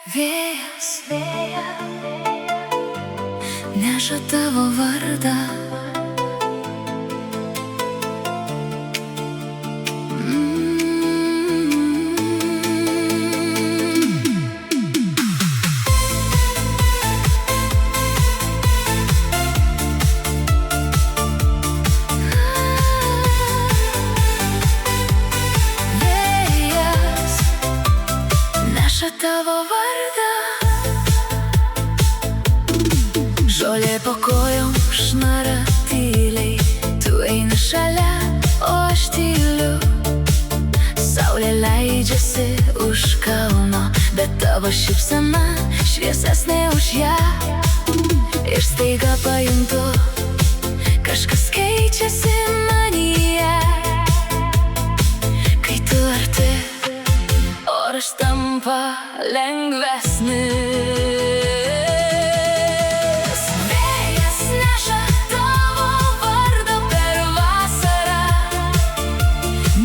Vėjas neša tavo vardą. Vėjas neša tavo vardą. Žolė po kojom šnara tyliai, tu eini šalia, o aš tyliu. Saulė leidžiasi už kalno, bet tavo šypsena šviesesnė už ją. Ir staiga pajuntu, kažkas keičiasi manyje. Kai tu arti, oras tampa lengvesnis. Vėjas neša tavo vardą per vasarą,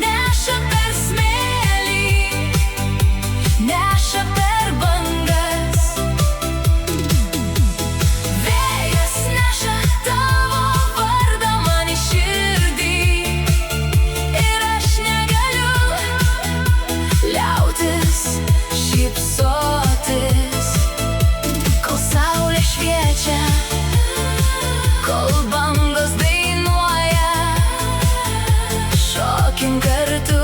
neša per smėlį, neša per bangas. Vėjas neša tavo vardą man į širdį, ir aš negaliu liautis šypsotis, kol saulė šviečia, kol bangos dainuoja. Šokim kartu,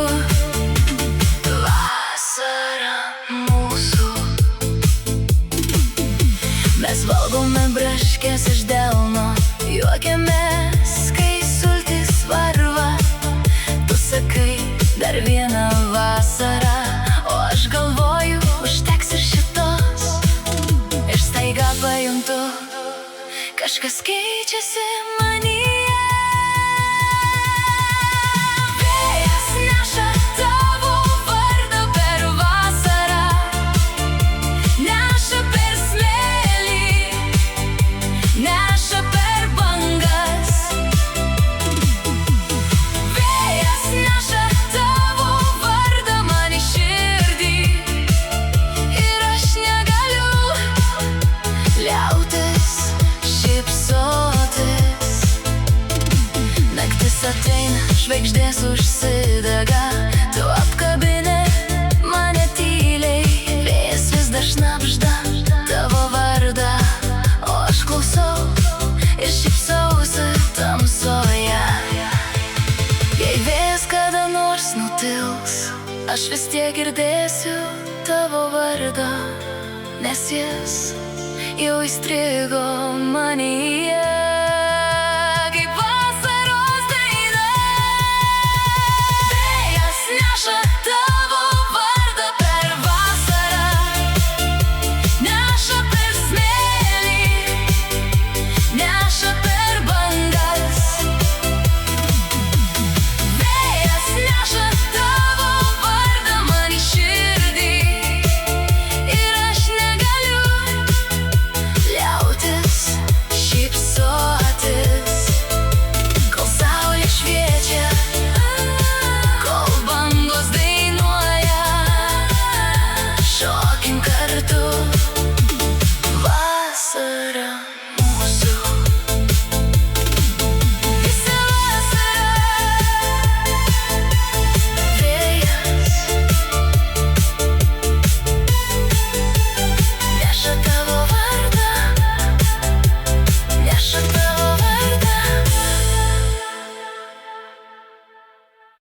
vasara mūsų. Mes valgome braškes iš delno, juokiamės, kai sultys varva. Tu sakai, dar vieną vasarą, o aš galvoju, užteks ir šitos. Ir staiga pajuntu, kažkas keičiasi manyje. Vėjas neša tavo vardą per vasarą, neša per smėlį, neša per bangas. Vėjas neša tavo vardą man į širdį, ir aš negaliu liautis šypsotis. Naktis ateina, žvaigždės užsidega, tu apkabini mane tyliai. Vėjas vis dar šnabžda tavo vardą, o aš klausau ir šypsausi tamsoje. Jei vėjas kada nors nutils, aš vis tiek girdėsiu tavo vardą, nes jis jau įstrigo manyje.